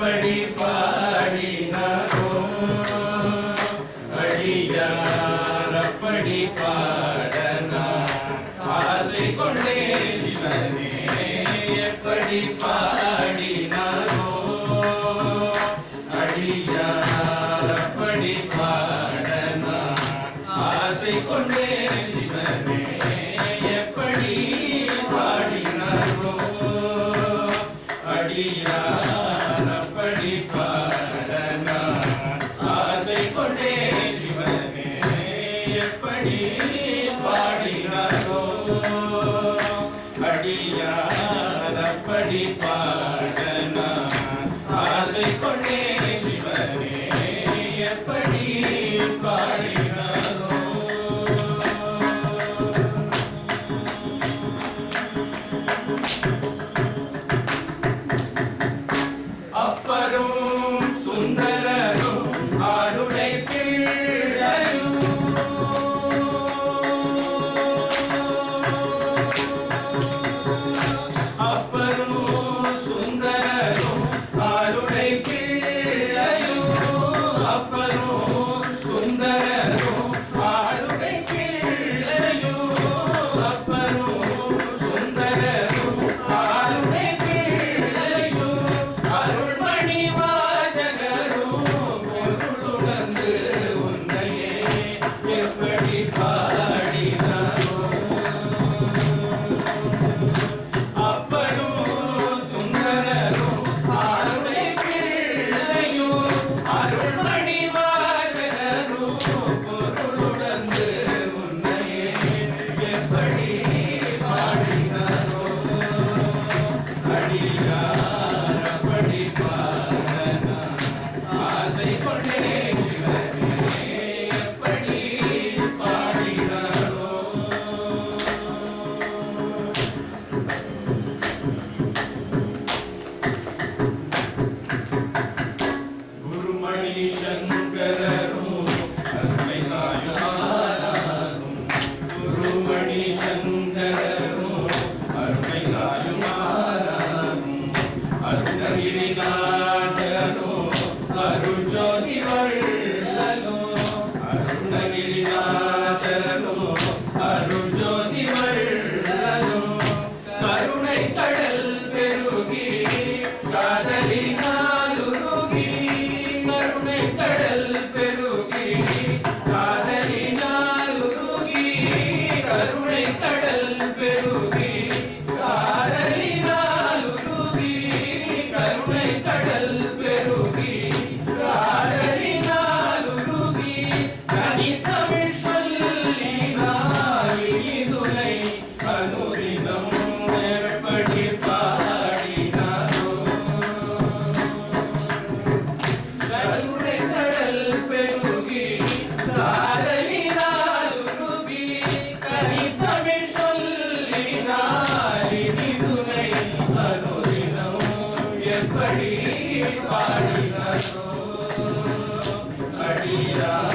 எப்படி பாடினாரோ அடியார் அப்படி பாடனா ஆசை கொண்டே சிவனே எப்படி பாடினாரோ அடியார் அப்படி பாடனா ஆசை கொண்டே சிவனே எப்படி பாடினாரோ அடியார் அப்படி பாடனா ஆசை கொண்டே சிவனே எப்படி பாடினாரோ அடியார் அப்படி பாடனா ஆசை கொண்டே சிவனே எப்படி பாடினாரோ அப்பரும் சுந்தரரும் ஆளுடை பிள்ளையும் அப்பரும் சுந்தரரும் ஆளுடை பிள்ளையும் அப்பரும் சுந்தரரும் ஆளுடை பிள்ளையும் அப்பரும் சுந்தரரும் ஆளுடை பிள்ளையும் அருள்மணி வாஜகரும் பொருளுணர்ந்து உன்னையே எப்படி பாடினாரோ அப்பரும் சுந்தரரும் ஆளுடை பிள்ளையும் அருள்மணி வாஜகரும் பொருளுணர்ந்து உன்னையே எப்படி பாடினாரோ அடியார் அப்படி பாடனா ஆசை கொண்டே சிவனே எப்படி பாடினாரோ குருமணி சங்கரரும் அருமை நாயுமானாரும் குருமணி சங்கரரும் அருமை நாயுமானாரும் அருணகிரிநாதனோ அருஜோதி வள்ளலோ அருணகிரிநாதனோ அருஜோதி வள்ளலோ கருணை கடல் பெருகி காதலினாலுருகி கருணை கடல் பெருகி காதலினாலுருகி கருணை கடல் பெருகி காதலினாலுருகி கருணை கடல் பெருகி காதலினாலுருகி கனிதமிழ் சொல்லினாய் இதுலை அனுதினம் எப்படி பாடினாரோ கருணை கடல் பெருகி காதலினாலுருகி கனிதமிழ் சொல்லினாய் இதுலை அனுதினம் எப்படி பாடினாரோ அடியார்